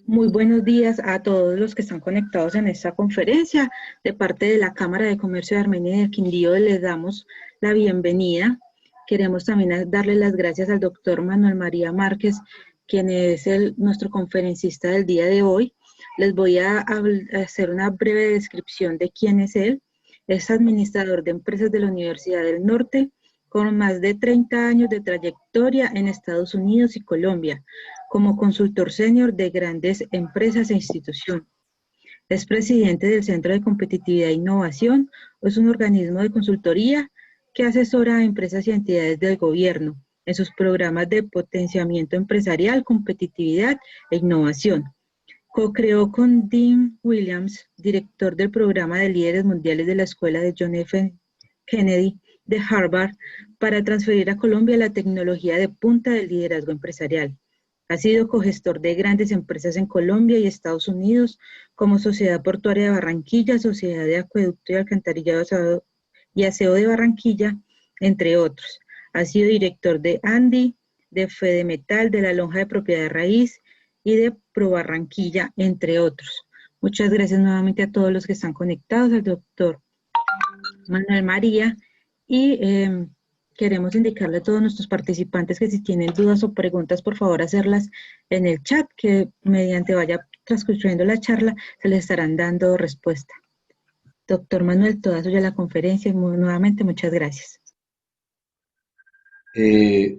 Muy buenos días a todos los que están conectados en esta conferencia. De parte de la Cámara de Comercio de Armenia y del Quindío les damos la bienvenida. Queremos también darle las gracias al doctor Manuel María Márquez, quien es nuestro conferencista del día de hoy. Les voy a hacer una breve descripción de quién es él. Es administrador de empresas de la Universidad del Norte, con más de 30 años de trayectoria en Estados Unidos y Colombia, como consultor senior de grandes empresas e instituciones. Es presidente del Centro de Competitividad e Innovación, es un organismo de consultoría que asesora a empresas y entidades del gobierno en sus programas de potenciamiento empresarial, competitividad e innovación. Co-creó con Dean Williams, director del programa de líderes mundiales de la Escuela de John F. Kennedy de Harvard, para transferir a Colombia la tecnología de punta del liderazgo empresarial. Ha sido cogestor de grandes empresas en Colombia y Estados Unidos, como Sociedad Portuaria de Barranquilla, Sociedad de Acueducto y Alcantarillado y Aseo de Barranquilla, entre otros. Ha sido director de ANDI, de Fedemetal, de la Lonja de Propiedad Raíz y de Pro Barranquilla, entre otros. Muchas gracias nuevamente a todos los que están conectados, al doctor Manuel María, y queremos indicarle a todos nuestros participantes que si tienen dudas o preguntas, por favor hacerlas en el chat, que mediante vaya transcurriendo la charla, se les estarán dando respuesta. Doctor Manuel, toda suya la conferencia y nuevamente muchas gracias.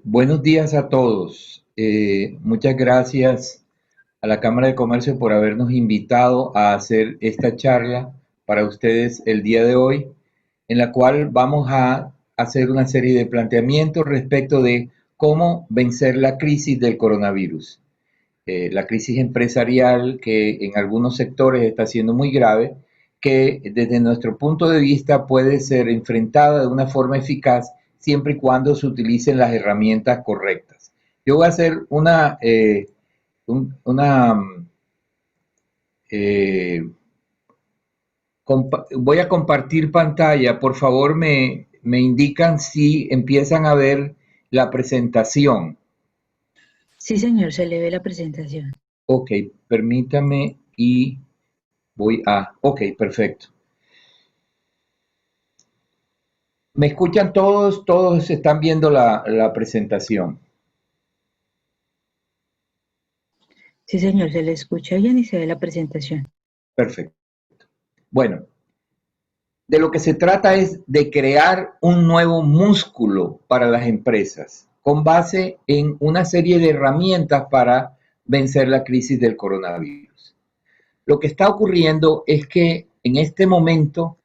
Buenos días a todos. Muchas gracias a la Cámara de Comercio por habernos invitado a hacer esta charla para ustedes el día de hoy, en la cual vamos a hacer una serie de planteamientos respecto de cómo vencer la crisis del coronavirus. La crisis empresarial que en algunos sectores está siendo muy grave, que desde nuestro punto de vista puede ser enfrentada de una forma eficaz siempre y cuando se utilicen las herramientas correctas. Yo voy a hacer voy a compartir pantalla. Por favor, me indican si empiezan a ver la presentación. Sí, señor, se le ve la presentación. Ok, permítame y voy a... Ok, perfecto. ¿Me escuchan todos? Todos están viendo la presentación. Sí, señor, se le escucha bien y se ve la presentación. Perfecto. Bueno, de lo que se trata es de crear un nuevo músculo para las empresas con base en una serie de herramientas para vencer la crisis del coronavirus. Lo que está ocurriendo es que en este momento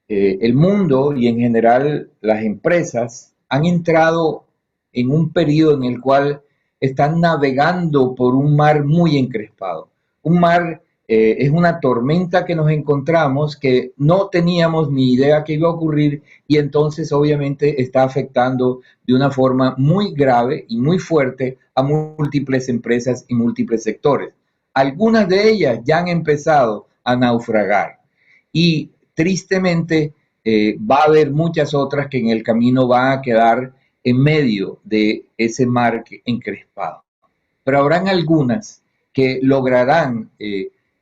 el mundo y en general las empresas han entrado en un periodo en el cual están navegando por un mar muy encrespado. Un mar es una tormenta que nos encontramos que no teníamos ni idea que iba a ocurrir y entonces obviamente está afectando de una forma muy grave y muy fuerte a múltiples empresas y múltiples sectores. Algunas de ellas ya han empezado a naufragar y tristemente va a haber muchas otras que en el camino van a quedar en medio de ese mar encrespado. Pero habrán algunas que lograrán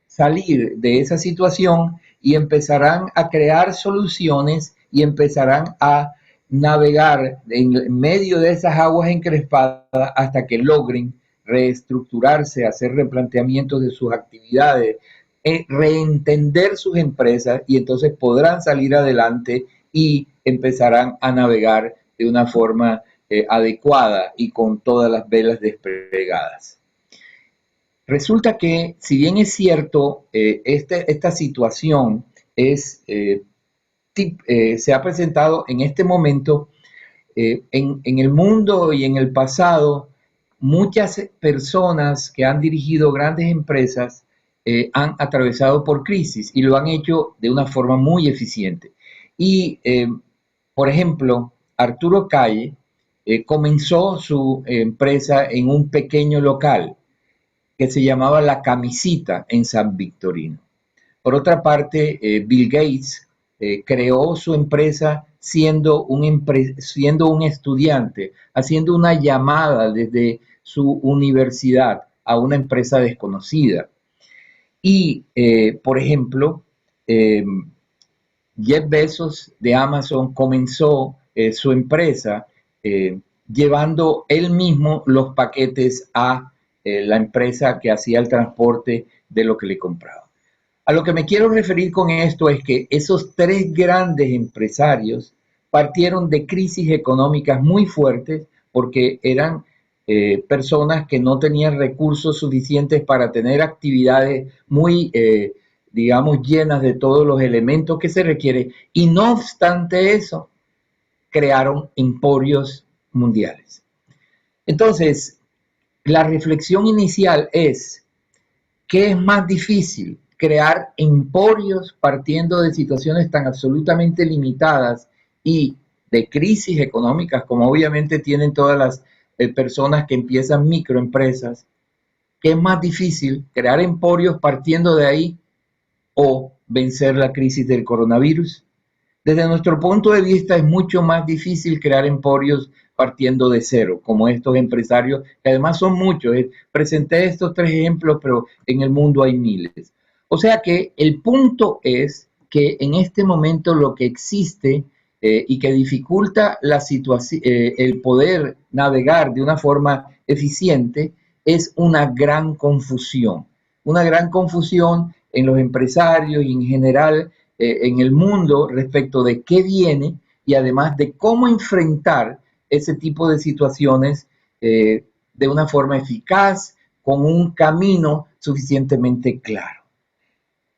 salir de esa situación y empezarán a crear soluciones y empezarán a navegar en medio de esas aguas encrespadas hasta que logren reestructurarse, hacer replanteamientos de sus actividades, reentender sus empresas y entonces podrán salir adelante y empezarán a navegar de una forma adecuada y con todas las velas desplegadas. Resulta que, si bien es cierto, esta situación se ha presentado en este momento en el mundo y en el pasado, muchas personas que han dirigido grandes empresas han atravesado por crisis y lo han hecho de una forma muy eficiente. Y, por ejemplo, Arturo Calle comenzó su empresa en un pequeño local que se llamaba La Camisita en San Victorino. Por otra parte, Bill Gates creó su empresa siendo un estudiante, haciendo una llamada desde su universidad a una empresa desconocida. Y, por ejemplo, Jeff Bezos de Amazon comenzó su empresa llevando él mismo los paquetes a la empresa que hacía el transporte de lo que le compraba. A lo que me quiero referir con esto es que esos tres grandes empresarios partieron de crisis económicas muy fuertes porque eran personas que no tenían recursos suficientes para tener actividades muy, digamos, llenas de todos los elementos que se requiere. Y no obstante eso, crearon emporios mundiales. Entonces, la reflexión inicial es, ¿qué es más difícil? Crear emporios partiendo de situaciones tan absolutamente limitadas y de crisis económicas, como obviamente tienen todas las personas que empiezan microempresas. ¿Qué es más difícil? ¿Crear emporios partiendo de ahí o vencer la crisis del coronavirus? Desde nuestro punto de vista es mucho más difícil crear emporios partiendo de cero, como estos empresarios, que además son muchos. Presenté estos tres ejemplos, pero en el mundo hay miles. O sea que el punto es que en este momento lo que existe y que dificulta la situación, el poder navegar de una forma eficiente es una gran confusión en los empresarios y en general en el mundo respecto de qué viene y además de cómo enfrentar ese tipo de situaciones de una forma eficaz, con un camino suficientemente claro.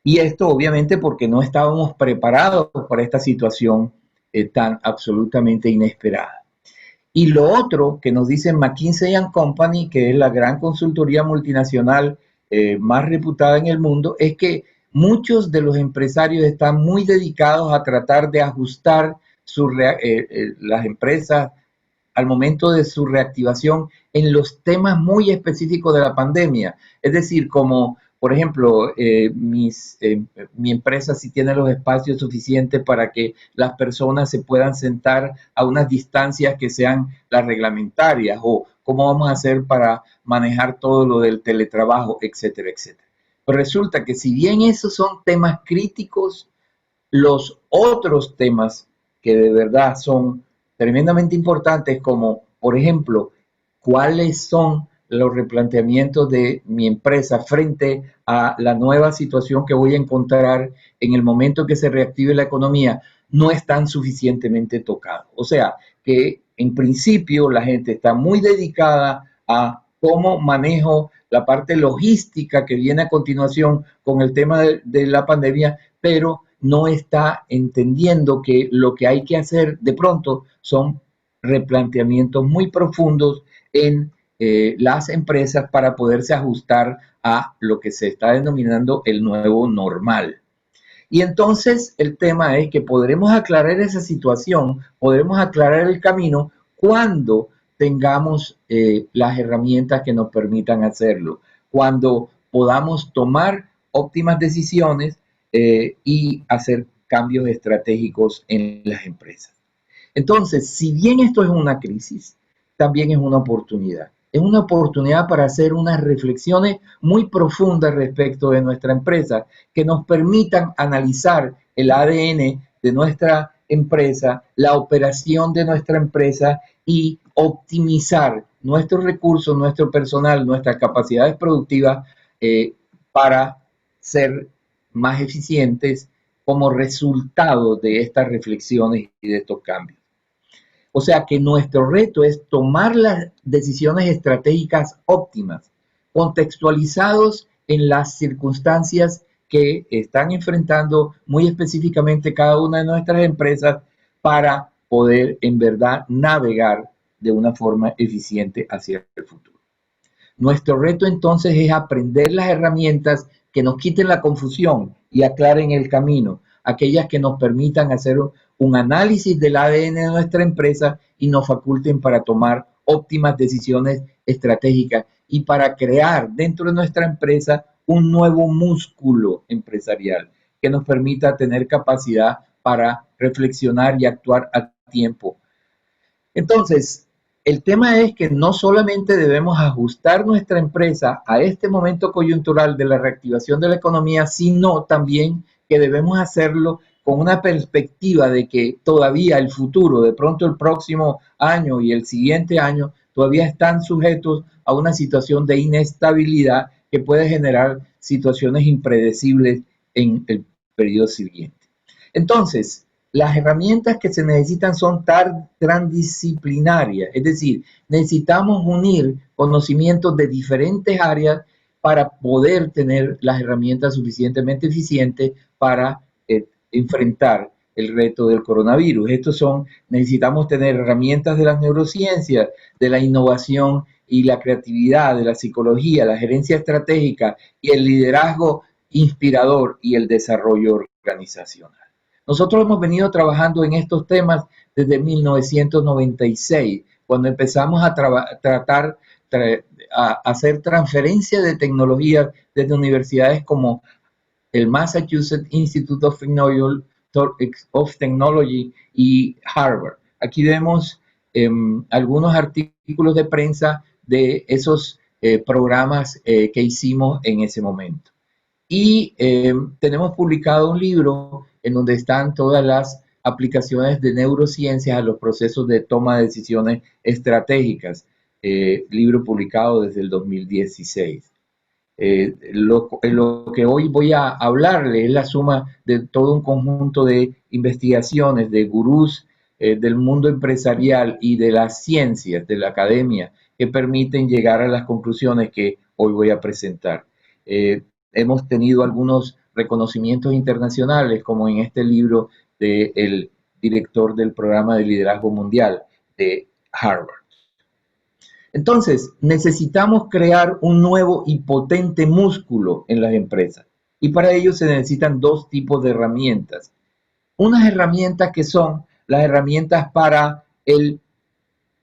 Y esto obviamente porque no estábamos preparados para esta situación tan absolutamente inesperada. Y lo otro que nos dice McKinsey & Company, que es la gran consultoría multinacional más reputada en el mundo, es que muchos de los empresarios están muy dedicados a tratar de ajustar las empresas al momento de su reactivación en los temas muy específicos de la pandemia. Es decir, como por ejemplo, mi empresa sí tiene los espacios suficientes para que las personas se puedan sentar a unas distancias que sean las reglamentarias, o cómo vamos a hacer para manejar todo lo del teletrabajo, etcétera, etcétera. Pero resulta que si bien esos son temas críticos, los otros temas que de verdad son tremendamente importantes, como por ejemplo, cuáles son los replanteamientos de mi empresa frente a la nueva situación que voy a encontrar en el momento que se reactive la economía, no están suficientemente tocados. O sea, que en principio la gente está muy dedicada a cómo manejo la parte logística que viene a continuación con el tema de la pandemia, pero no está entendiendo que lo que hay que hacer de pronto son replanteamientos muy profundos en las empresas para poderse ajustar a lo que se está denominando el nuevo normal. Y entonces el tema es que podremos aclarar esa situación, podremos aclarar el camino cuando tengamos las herramientas que nos permitan hacerlo, cuando podamos tomar óptimas decisiones y hacer cambios estratégicos en las empresas. Entonces, si bien esto es una crisis, también es una oportunidad. Es una oportunidad para hacer unas reflexiones muy profundas respecto de nuestra empresa que nos permitan analizar el ADN de nuestra empresa, la operación de nuestra empresa y optimizar nuestros recursos, nuestro personal, nuestras capacidades productivas para ser más eficientes como resultado de estas reflexiones y de estos cambios. O sea que nuestro reto es tomar las decisiones estratégicas óptimas, contextualizados en las circunstancias que están enfrentando muy específicamente cada una de nuestras empresas para poder en verdad navegar de una forma eficiente hacia el futuro. Nuestro reto entonces es aprender las herramientas que nos quiten la confusión y aclaren el camino, aquellas que nos permitan hacer un análisis del ADN de nuestra empresa y nos faculten para tomar óptimas decisiones estratégicas y para crear dentro de nuestra empresa un nuevo músculo empresarial que nos permita tener capacidad para reflexionar y actuar a tiempo. Entonces, el tema es que no solamente debemos ajustar nuestra empresa a este momento coyuntural de la reactivación de la economía, sino también que debemos hacerlo con una perspectiva de que todavía el futuro, de pronto el próximo año y el siguiente año, todavía están sujetos a una situación de inestabilidad que puede generar situaciones impredecibles en el periodo siguiente. Entonces, las herramientas que se necesitan son transdisciplinarias, es decir, necesitamos unir conocimientos de diferentes áreas para poder tener las herramientas suficientemente eficientes para enfrentar el reto del coronavirus. Necesitamos tener herramientas de las neurociencias, de la innovación y la creatividad, de la psicología, la gerencia estratégica y el liderazgo inspirador y el desarrollo organizacional. Nosotros hemos venido trabajando en estos temas desde 1996, cuando empezamos a hacer transferencia de tecnología desde universidades como el Massachusetts Institute of Technology y Harvard. Aquí vemos algunos artículos de prensa de esos programas que hicimos en ese momento. Y tenemos publicado un libro en donde están todas las aplicaciones de neurociencias a los procesos de toma de decisiones estratégicas, libro publicado desde el 2016. Lo que hoy voy a hablarle es la suma de todo un conjunto de investigaciones de gurús del mundo empresarial y de las ciencias, de la academia, que permiten llegar a las conclusiones que hoy voy a presentar. Hemos tenido algunos reconocimientos internacionales, como en este libro del director del programa de liderazgo mundial de Harvard. Entonces, necesitamos crear un nuevo y potente músculo en las empresas. Y para ello se necesitan dos tipos de herramientas. Unas herramientas que son las herramientas para el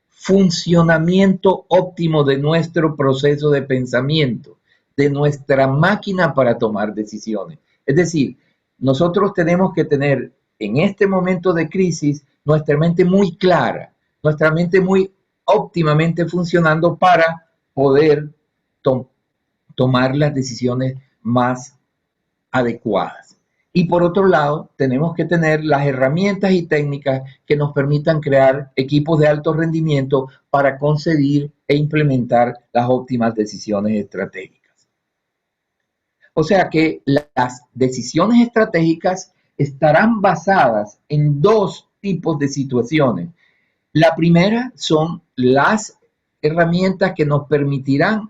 funcionamiento óptimo de nuestro proceso de pensamiento, de nuestra máquina para tomar decisiones. Es decir, nosotros tenemos que tener en este momento de crisis nuestra mente muy clara, nuestra mente muy óptimamente funcionando para poder tomar las decisiones más adecuadas. Y por otro lado, tenemos que tener las herramientas y técnicas que nos permitan crear equipos de alto rendimiento para concebir e implementar las óptimas decisiones estratégicas. O sea que las decisiones estratégicas estarán basadas en dos tipos de situaciones. La primera son las herramientas que nos permitirán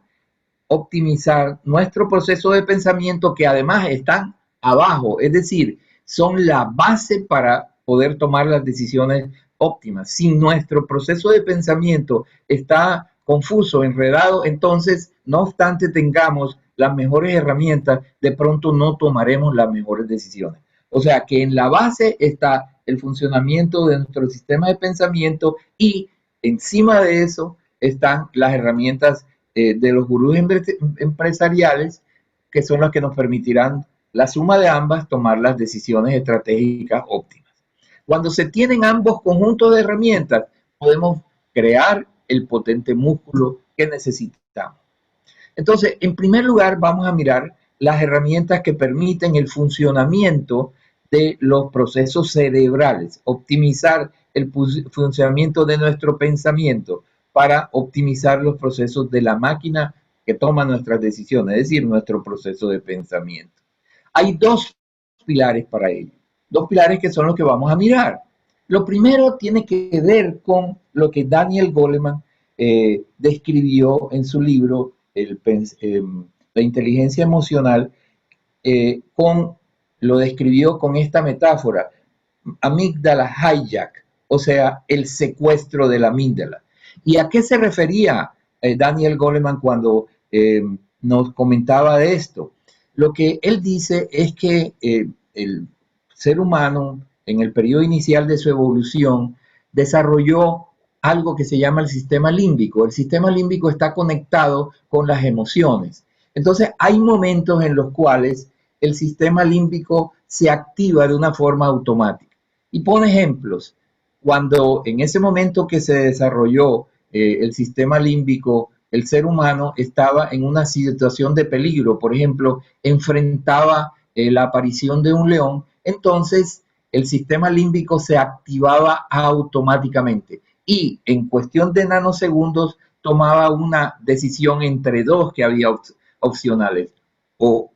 optimizar nuestro proceso de pensamiento, que además están abajo, es decir, son la base para poder tomar las decisiones óptimas. Si nuestro proceso de pensamiento está confuso, enredado, entonces, no obstante tengamos las mejores herramientas, de pronto no tomaremos las mejores decisiones. O sea que en la base está el funcionamiento de nuestro sistema de pensamiento y encima de eso están las herramientas de los gurús empresariales, que son las que nos permitirán la suma de ambas tomar las decisiones estratégicas óptimas. Cuando se tienen ambos conjuntos de herramientas, podemos crear el potente músculo que necesitamos. Entonces, en primer lugar, vamos a mirar las herramientas que permiten el funcionamiento de los procesos cerebrales, optimizar el funcionamiento de nuestro pensamiento para optimizar los procesos de la máquina que toma nuestras decisiones, es decir, nuestro proceso de pensamiento. Hay dos pilares para ello, dos pilares que son los que vamos a mirar. Lo primero tiene que ver con lo que Daniel Goleman describió en su libro La inteligencia emocional, lo describió con esta metáfora, amígdala hijack, o sea, el secuestro de la amígdala. ¿Y a qué se refería Daniel Goleman cuando nos comentaba de esto? Lo que él dice es que el ser humano, en el periodo inicial de su evolución, desarrolló algo que se llama el sistema límbico. El sistema límbico está conectado con las emociones. Entonces, hay momentos en los cuales el sistema límbico se activa de una forma automática. Y pone ejemplos. Cuando en ese momento que se desarrolló el sistema límbico, el ser humano estaba en una situación de peligro, por ejemplo, enfrentaba la aparición de un león, entonces el sistema límbico se activaba automáticamente y en cuestión de nanosegundos tomaba una decisión entre dos que había opcionales, o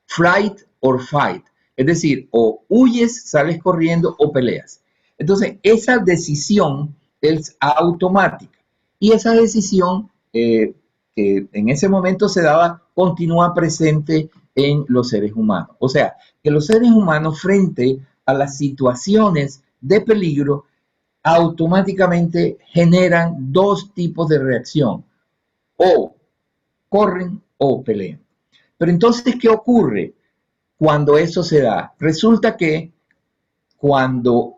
flight or fight, es decir, o huyes, sales corriendo o peleas. Entonces, esa decisión es automática y esa decisión que en ese momento se daba continúa presente en los seres humanos. O sea, que los seres humanos frente a las situaciones de peligro automáticamente generan dos tipos de reacción, o corren o pelean. Pero entonces, ¿qué ocurre cuando eso se da? Resulta que cuando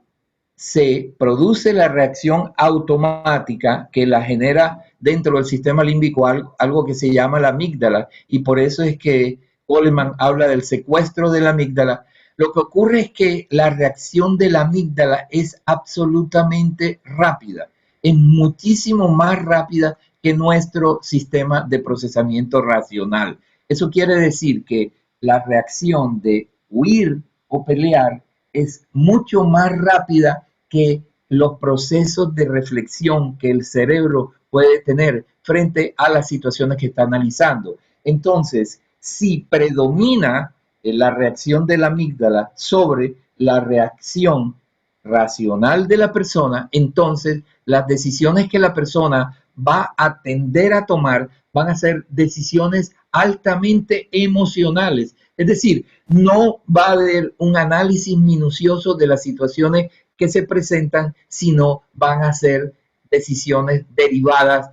se produce la reacción automática que la genera dentro del sistema límbico algo que se llama la amígdala, y por eso es que Goleman habla del secuestro de la amígdala. Lo que ocurre es que la reacción de la amígdala es absolutamente rápida, es muchísimo más rápida que nuestro sistema de procesamiento racional. Eso quiere decir que la reacción de huir o pelear es mucho más rápida que los procesos de reflexión que el cerebro puede tener frente a las situaciones que está analizando. Entonces, si predomina la reacción de la amígdala sobre la reacción racional de la persona, entonces las decisiones que la persona va a tender a tomar van a ser decisiones altamente emocionales. Es decir, no va a haber un análisis minucioso de las situaciones que se presentan, sino van a ser decisiones derivadas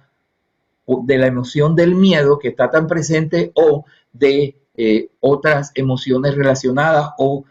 de la emoción del miedo que está tan presente o de otras emociones relacionadas o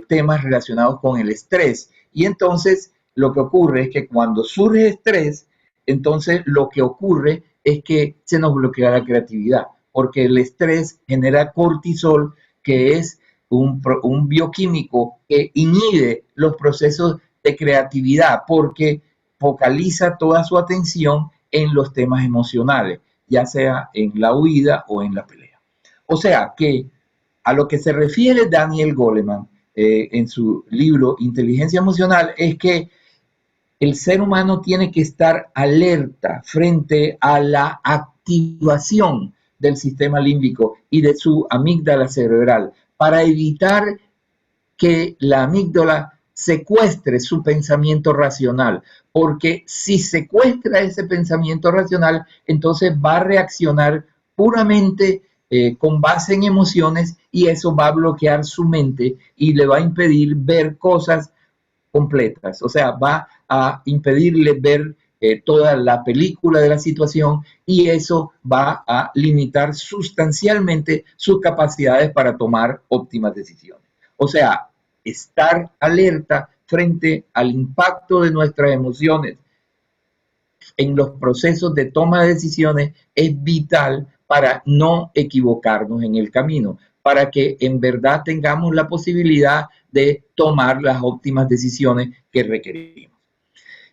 temas relacionados con el estrés. Y entonces lo que ocurre es que cuando surge estrés, entonces lo que ocurre es que se nos bloquea la creatividad, porque el estrés genera cortisol, que es un bioquímico que inhibe los procesos de creatividad, porque focaliza toda su atención en los temas emocionales, ya sea en la huida o en la pelea. O sea que a lo que se refiere Daniel Goleman en su libro Inteligencia Emocional es que el ser humano tiene que estar alerta frente a la activación del sistema límbico y de su amígdala cerebral para evitar que la amígdala secuestre su pensamiento racional, porque si secuestra ese pensamiento racional, entonces va a reaccionar puramente con base en emociones y eso va a bloquear su mente y le va a impedir ver cosas completas, o sea, va a impedirle ver toda la película de la situación y eso va a limitar sustancialmente sus capacidades para tomar óptimas decisiones. O sea, estar alerta frente al impacto de nuestras emociones en los procesos de toma de decisiones es vital para no equivocarnos en el camino, para que en verdad tengamos la posibilidad de tomar las óptimas decisiones que requerimos.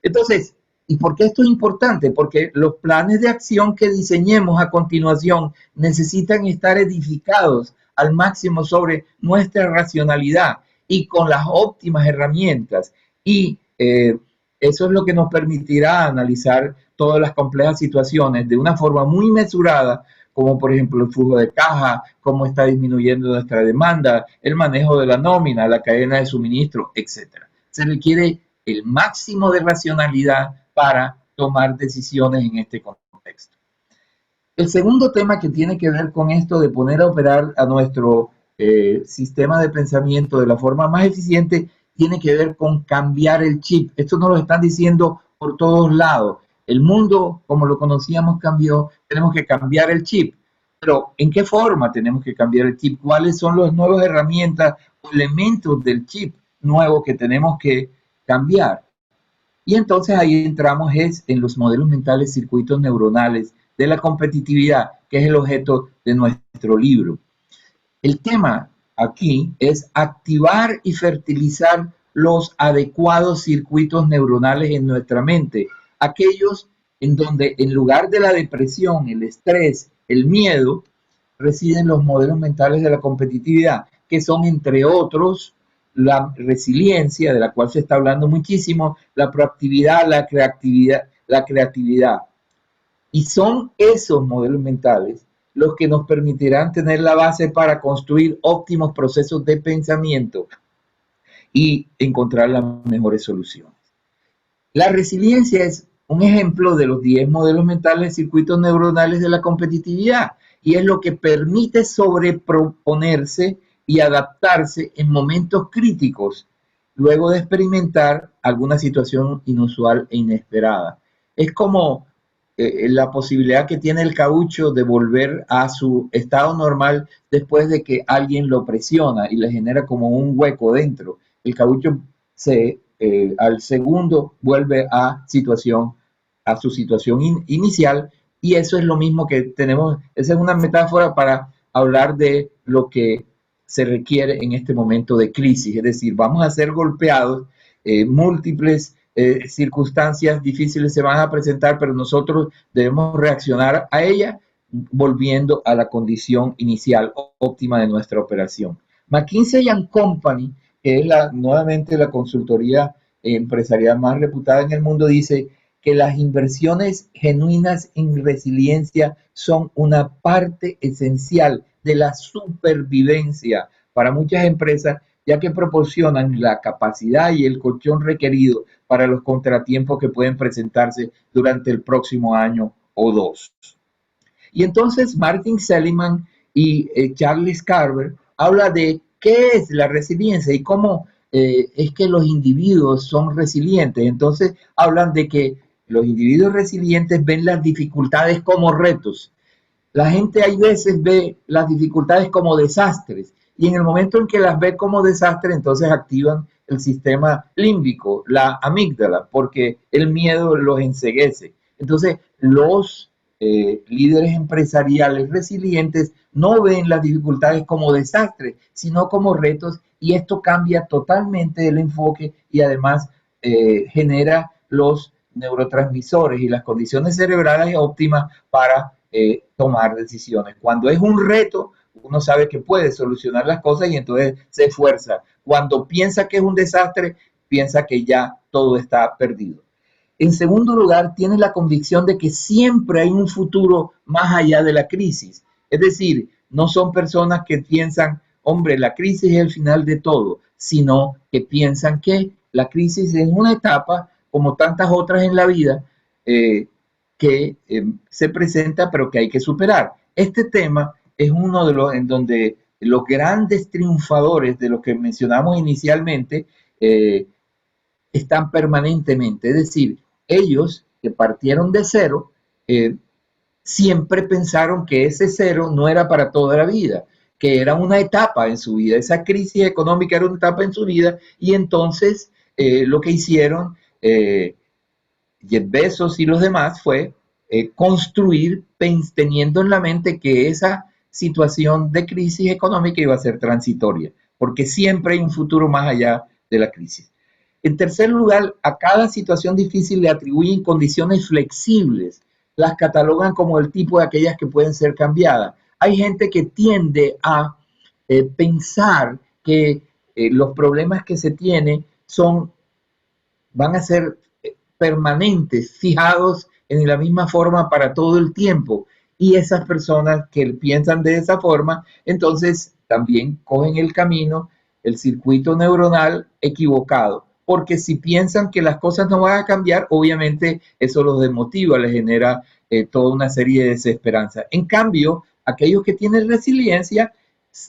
Entonces, ¿y por qué esto es importante? Porque los planes de acción que diseñemos a continuación necesitan estar edificados al máximo sobre nuestra racionalidad y con las óptimas herramientas. Y eso es lo que nos permitirá analizar todas las complejas situaciones de una forma muy mesurada, como por ejemplo el flujo de caja, cómo está disminuyendo nuestra demanda, el manejo de la nómina, la cadena de suministro, etc. Se requiere el máximo de racionalidad para tomar decisiones en este contexto. El segundo tema que tiene que ver con esto de poner a operar a nuestro sistema de pensamiento de la forma más eficiente tiene que ver con cambiar el chip. Esto nos lo están diciendo por todos lados. El mundo, como lo conocíamos, cambió. Tenemos que cambiar el chip. Pero, ¿en qué forma tenemos que cambiar el chip? ¿Cuáles son las nuevas herramientas o elementos del chip nuevo que tenemos que cambiar? Y entonces ahí entramos en los modelos mentales, circuitos neuronales de la competitividad, que es el objeto de nuestro libro. El tema aquí es activar y fertilizar los adecuados circuitos neuronales en nuestra mente, aquellos en donde en lugar de la depresión, el estrés, el miedo, residen los modelos mentales de la competitividad, que son, entre otros, la resiliencia, de la cual se está hablando muchísimo, la proactividad, la creatividad. Y son esos modelos mentales los que nos permitirán tener la base para construir óptimos procesos de pensamiento y encontrar las mejores soluciones. La resiliencia es un ejemplo de los 10 modelos mentales, circuitos neuronales de la competitividad, y es lo que permite sobreproponerse y adaptarse en momentos críticos, luego de experimentar alguna situación inusual e inesperada. Es como la posibilidad que tiene el caucho de volver a su estado normal después de que alguien lo presiona y le genera como un hueco dentro. El caucho al segundo vuelve a su situación inicial, y eso es lo mismo que tenemos. Esa es una metáfora para hablar de lo que se requiere en este momento de crisis, es decir, vamos a ser golpeados, múltiples circunstancias difíciles se van a presentar, pero nosotros debemos reaccionar a ellas volviendo a la condición inicial óptima de nuestra operación. McKinsey & Company, que es nuevamente la consultoría empresarial más reputada en el mundo, dice que las inversiones genuinas en resiliencia son una parte esencial de la supervivencia para muchas empresas, ya que proporcionan la capacidad y el colchón requerido para los contratiempos que pueden presentarse durante el próximo año o dos. Y entonces Martin Seligman y Charles Carver habla de qué es la resiliencia y cómo es que los individuos son resilientes. Entonces hablan de que los individuos resilientes ven las dificultades como retos. La gente hay veces ve las dificultades como desastres, y en el momento en que las ve como desastres, entonces activan el sistema límbico, la amígdala, porque el miedo los enceguece. Entonces los líderes empresariales resilientes no ven las dificultades como desastres, sino como retos, y esto cambia totalmente el enfoque y además genera los neurotransmisores y las condiciones cerebrales óptimas para tomar decisiones. Cuando es un reto, uno sabe que puede solucionar las cosas y entonces se esfuerza. Cuando piensa que es un desastre, piensa que ya todo está perdido. En segundo lugar, tiene la convicción de que siempre hay un futuro más allá de la crisis. Es decir, no son personas que piensan, hombre, la crisis es el final de todo, sino que piensan que la crisis es una etapa, como tantas otras en la vida, que se presenta, pero que hay que superar. Este tema es uno de los en donde los grandes triunfadores de los que mencionamos inicialmente están permanentemente. Es decir, ellos que partieron de cero, siempre pensaron que ese cero no era para toda la vida, que era una etapa en su vida. Esa crisis económica era una etapa en su vida, y entonces lo que hicieron Jeff Bezos y los demás fue construir teniendo en la mente que esa situación de crisis económica iba a ser transitoria, porque siempre hay un futuro más allá de la crisis. En tercer lugar, a cada situación difícil le atribuyen condiciones flexibles, las catalogan como el tipo de aquellas que pueden ser cambiadas. Hay gente que tiende a pensar que los problemas que se tienen van a ser permanentes, fijados en la misma forma para todo el tiempo. Y esas personas que piensan de esa forma, entonces también cogen el camino, el circuito neuronal equivocado. Porque si piensan que las cosas no van a cambiar, obviamente eso los desmotiva, les genera toda una serie de desesperanza. En cambio, aquellos que tienen resiliencia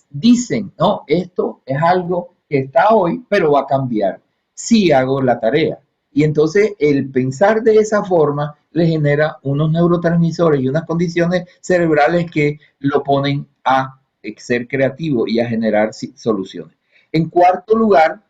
dicen, no, esto es algo que está hoy, pero va a cambiar. Sí hago la tarea. Y entonces el pensar de esa forma le genera unos neurotransmisores y unas condiciones cerebrales que lo ponen a ser creativo y a generar soluciones. En cuarto lugar,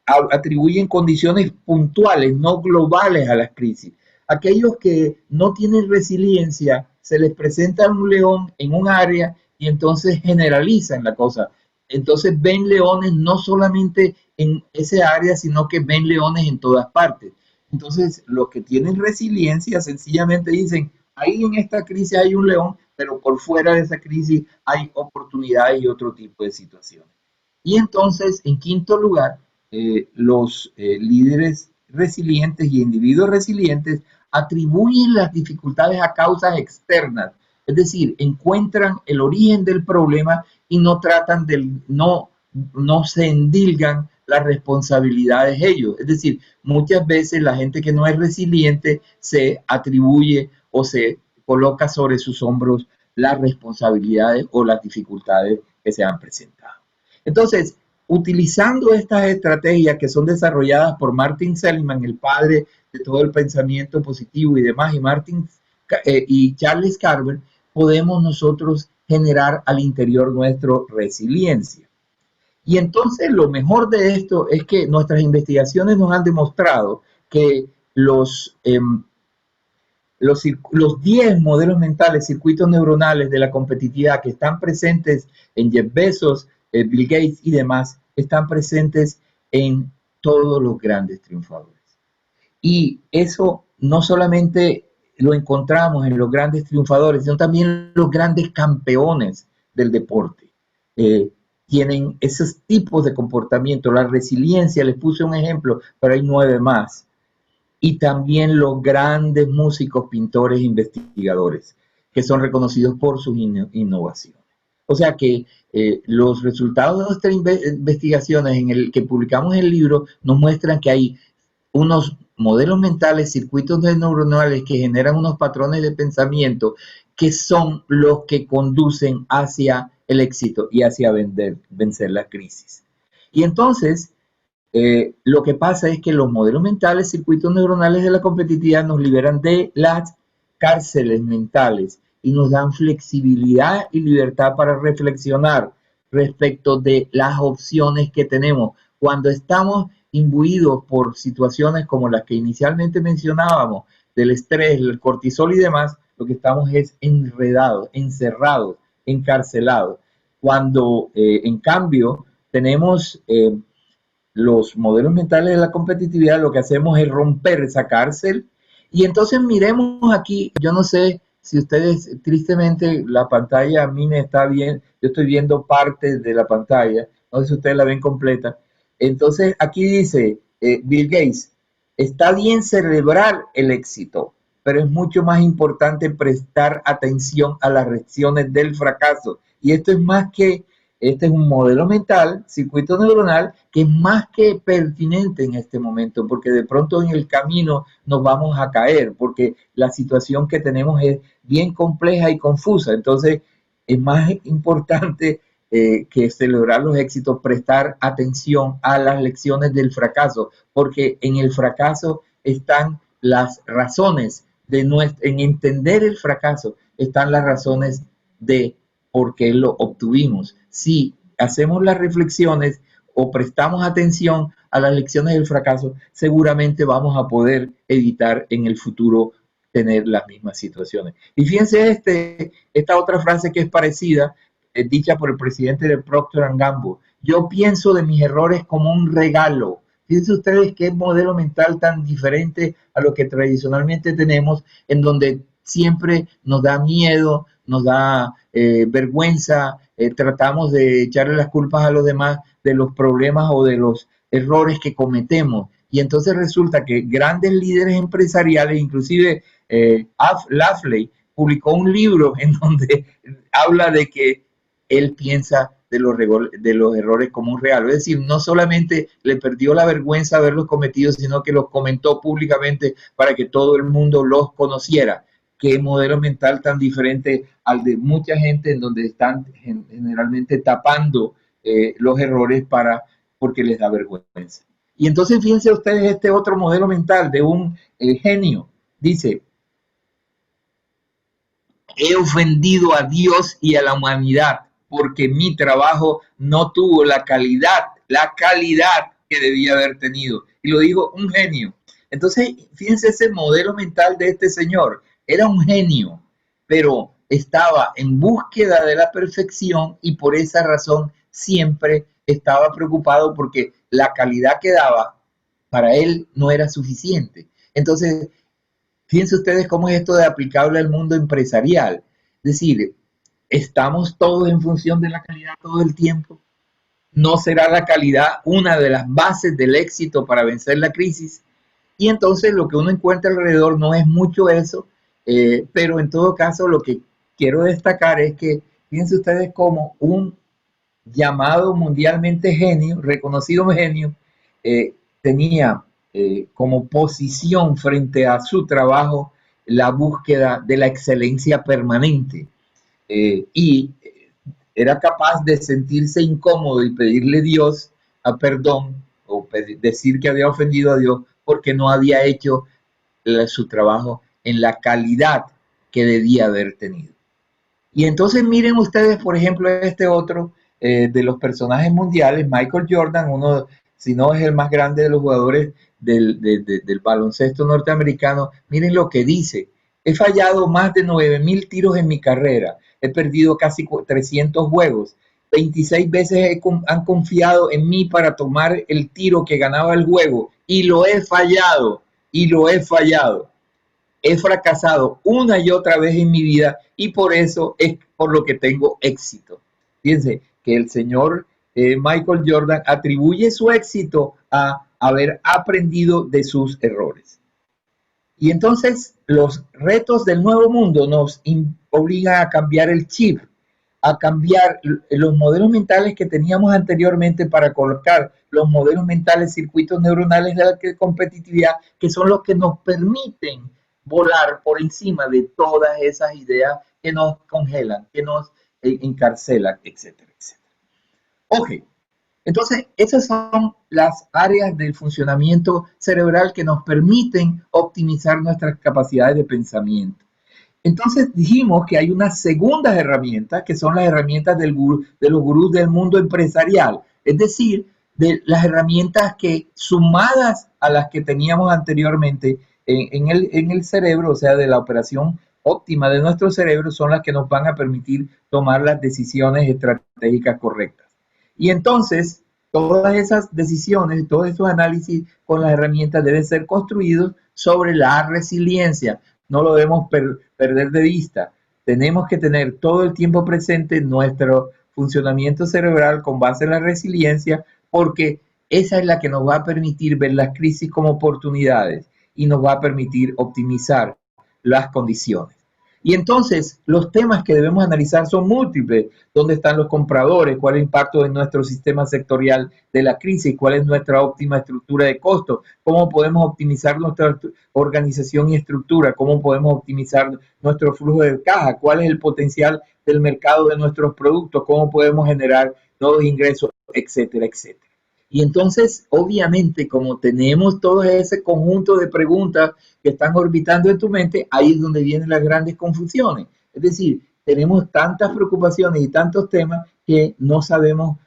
atribuyen condiciones puntuales, no globales a las crisis. Aquellos que no tienen resiliencia, se les presenta un león en un área y entonces generalizan la cosa. Entonces ven leones no solamente en ese área, sino que ven leones en todas partes. Entonces, los que tienen resiliencia sencillamente dicen, ahí en esta crisis hay un león, pero por fuera de esa crisis hay oportunidades y otro tipo de situaciones. Y entonces, en quinto lugar, los líderes resilientes y individuos resilientes atribuyen las dificultades a causas externas, es decir, encuentran el origen del problema y no tratan de, no se endilgan las responsabilidades ellos. Es decir, muchas veces la gente que no es resiliente se atribuye o se coloca sobre sus hombros las responsabilidades o las dificultades que se han presentado. Entonces, utilizando estas estrategias que son desarrolladas por Martin Seligman, el padre de todo el pensamiento positivo y demás, y Charles Carver, podemos nosotros generar al interior nuestro resiliencia. Y entonces lo mejor de esto es que nuestras investigaciones nos han demostrado que los 10 modelos mentales, circuitos neuronales de la competitividad que están presentes en Jeff Bezos, Bill Gates y demás, están presentes en todos los grandes triunfadores. Y eso no solamente lo encontramos en los grandes triunfadores, sino también en los grandes campeones del deporte. Tienen esos tipos de comportamiento. La resiliencia, les puse un ejemplo, pero hay 9 más. Y también los grandes músicos, pintores e investigadores, que son reconocidos por sus innovaciones. O sea que los resultados de nuestras investigaciones en el que publicamos el libro nos muestran que hay unos modelos mentales, circuitos neuronales que generan unos patrones de pensamiento que son los que conducen hacia el éxito y hacia vencer la crisis. Y entonces, lo que pasa es que los modelos mentales, circuitos neuronales de la competitividad nos liberan de las cárceles mentales y nos dan flexibilidad y libertad para reflexionar respecto de las opciones que tenemos. Cuando estamos imbuidos por situaciones como las que inicialmente mencionábamos, del estrés, el cortisol y demás, lo que estamos es enredados, encerrados, encarcelados. Cuando en cambio tenemos los modelos mentales de la competitividad, lo que hacemos es romper esa cárcel. Y entonces miremos aquí, yo no sé si ustedes, tristemente la pantalla a mí me está bien, yo estoy viendo parte de la pantalla, no sé si ustedes la ven completa. Entonces aquí dice Bill Gates, está bien celebrar el éxito, pero es mucho más importante prestar atención a las reacciones del fracaso. Y esto es más que este es un modelo mental, circuito neuronal, que es más que pertinente en este momento, porque de pronto en el camino nos vamos a caer, porque la situación que tenemos es bien compleja y confusa. Entonces, es más importante que celebrar los éxitos, prestar atención a las lecciones del fracaso, porque en el fracaso están las razones en entender el fracaso, están las razones de por qué lo obtuvimos. Si hacemos las reflexiones o prestamos atención a las lecciones del fracaso, seguramente vamos a poder evitar en el futuro tener las mismas situaciones. Y fíjense esta otra frase que es parecida, dicha por el presidente de Procter & Gamble. Yo pienso de mis errores como un regalo. Fíjense ustedes qué modelo mental tan diferente a lo que tradicionalmente tenemos, en donde siempre nos da miedo, nos da vergüenza, tratamos de echarle las culpas a los demás de los problemas o de los errores que cometemos. Y entonces resulta que grandes líderes empresariales, inclusive Lafley, publicó un libro en donde habla de que él piensa de los errores como un regalo. Es decir, no solamente le perdió la vergüenza de haberlos cometido, sino que los comentó públicamente para que todo el mundo los conociera. Qué modelo mental tan diferente al de mucha gente en donde están generalmente tapando los errores porque les da vergüenza. Y entonces fíjense ustedes este otro modelo mental de un genio. Dice, he ofendido a Dios y a la humanidad porque mi trabajo no tuvo la calidad que debía haber tenido. Y lo dijo un genio. Entonces, fíjense ese modelo mental de este señor. Era un genio, pero estaba en búsqueda de la perfección y por esa razón siempre estaba preocupado porque la calidad que daba para él no era suficiente. Entonces, fíjense ustedes cómo es esto de aplicable al mundo empresarial. Es decir, estamos todos en función de la calidad todo el tiempo. No será la calidad una de las bases del éxito para vencer la crisis. Y entonces lo que uno encuentra alrededor no es mucho eso, pero en todo caso lo que quiero destacar es que fíjense ustedes como un llamado mundialmente genio, reconocido genio, tenía como posición frente a su trabajo la búsqueda de la excelencia permanente, y era capaz de sentirse incómodo y pedirle a Dios a perdón o decir que había ofendido a Dios porque no había hecho su trabajo en la calidad que debía haber tenido. Y entonces miren ustedes, por ejemplo, este otro de los personajes mundiales, Michael Jordan, uno, si no es el más grande de los jugadores del baloncesto norteamericano. Miren lo que dice: he fallado más de 9,000 tiros en mi carrera, he perdido casi 300 juegos, 26 veces han confiado en mí para tomar el tiro que ganaba el juego y lo he fallado, y lo he fallado. He fracasado una y otra vez en mi vida y por eso es por lo que tengo éxito. Fíjense que el señor Michael Jordan atribuye su éxito a haber aprendido de sus errores. Y entonces los retos del nuevo mundo nos obligan a cambiar el chip, a cambiar los modelos mentales que teníamos anteriormente para colocar los modelos mentales, circuitos neuronales de la competitividad, que son los que nos permiten volar por encima de todas esas ideas que nos congelan, que nos encarcelan, etcétera, etcétera. Ok, entonces esas son las áreas del funcionamiento cerebral que nos permiten optimizar nuestras capacidades de pensamiento. Entonces dijimos que hay unas segundas herramientas que son las herramientas de los gurús del mundo empresarial, es decir, de las herramientas que sumadas a las que teníamos anteriormente en el cerebro, o sea, de la operación óptima de nuestro cerebro, son las que nos van a permitir tomar las decisiones estratégicas correctas. Y entonces, todas esas decisiones, todos esos análisis con las herramientas deben ser construidos sobre la resiliencia. No lo debemos perder de vista. Tenemos que tener todo el tiempo presente nuestro funcionamiento cerebral con base en la resiliencia, porque esa es la que nos va a permitir ver las crisis como oportunidades y nos va a permitir optimizar las condiciones. Y entonces los temas que debemos analizar son múltiples. ¿Dónde están los compradores? ¿Cuál es el impacto en nuestro sistema sectorial de la crisis? ¿Cuál es nuestra óptima estructura de costos? ¿Cómo podemos optimizar nuestra organización y estructura? ¿Cómo podemos optimizar nuestro flujo de caja? ¿Cuál es el potencial del mercado de nuestros productos? ¿Cómo podemos generar nuevos ingresos? Etcétera, etcétera. Y entonces, obviamente, como tenemos todo ese conjunto de preguntas que están orbitando en tu mente, ahí es donde vienen las grandes confusiones. Es decir, tenemos tantas preocupaciones y tantos temas que no sabemos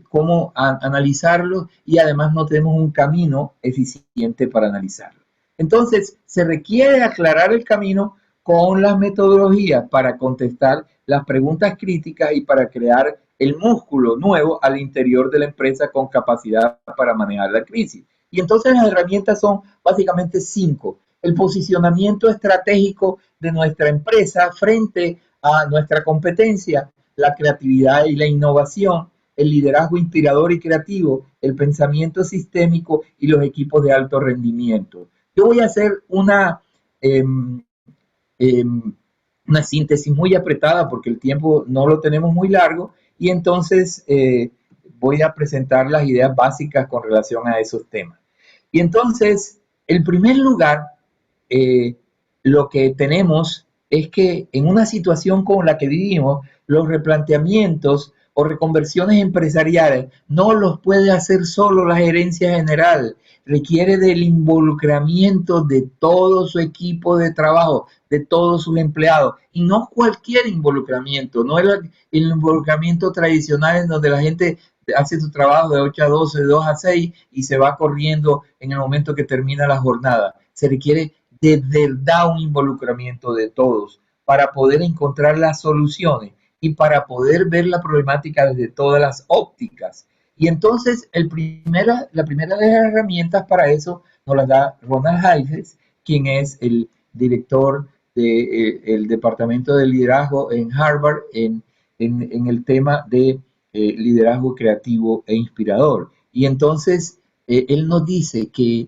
cómo analizarlos y además no tenemos un camino eficiente para analizarlo. Entonces, se requiere aclarar el camino con las metodologías para contestar las preguntas críticas y para crear el músculo nuevo al interior de la empresa con capacidad para manejar la crisis. Y entonces las herramientas son básicamente 5. El posicionamiento estratégico de nuestra empresa frente a nuestra competencia, la creatividad y la innovación, el liderazgo inspirador y creativo, el pensamiento sistémico y los equipos de alto rendimiento. Yo voy a hacer eh, una síntesis muy apretada porque el tiempo no lo tenemos muy largo y entonces voy a presentar las ideas básicas con relación a esos temas. Y entonces, en primer lugar, lo que tenemos es que en una situación como la que vivimos, los replanteamientos o reconversiones empresariales no los puede hacer solo la gerencia general, requiere del involucramiento de todo su equipo de trabajo, de todos sus empleados, y no cualquier involucramiento, no el involucramiento tradicional en donde la gente hace su trabajo de 8 a 12, de 2 a 6 y se va corriendo en el momento que termina la jornada. Se requiere de verdad un involucramiento de todos para poder encontrar las soluciones y para poder ver la problemática desde todas las ópticas. Y entonces la primera de las herramientas para eso nos la da Ronald Hayes, quien es el director del Departamento de Liderazgo en Harvard en el tema de liderazgo creativo e inspirador. Y entonces él nos dice que,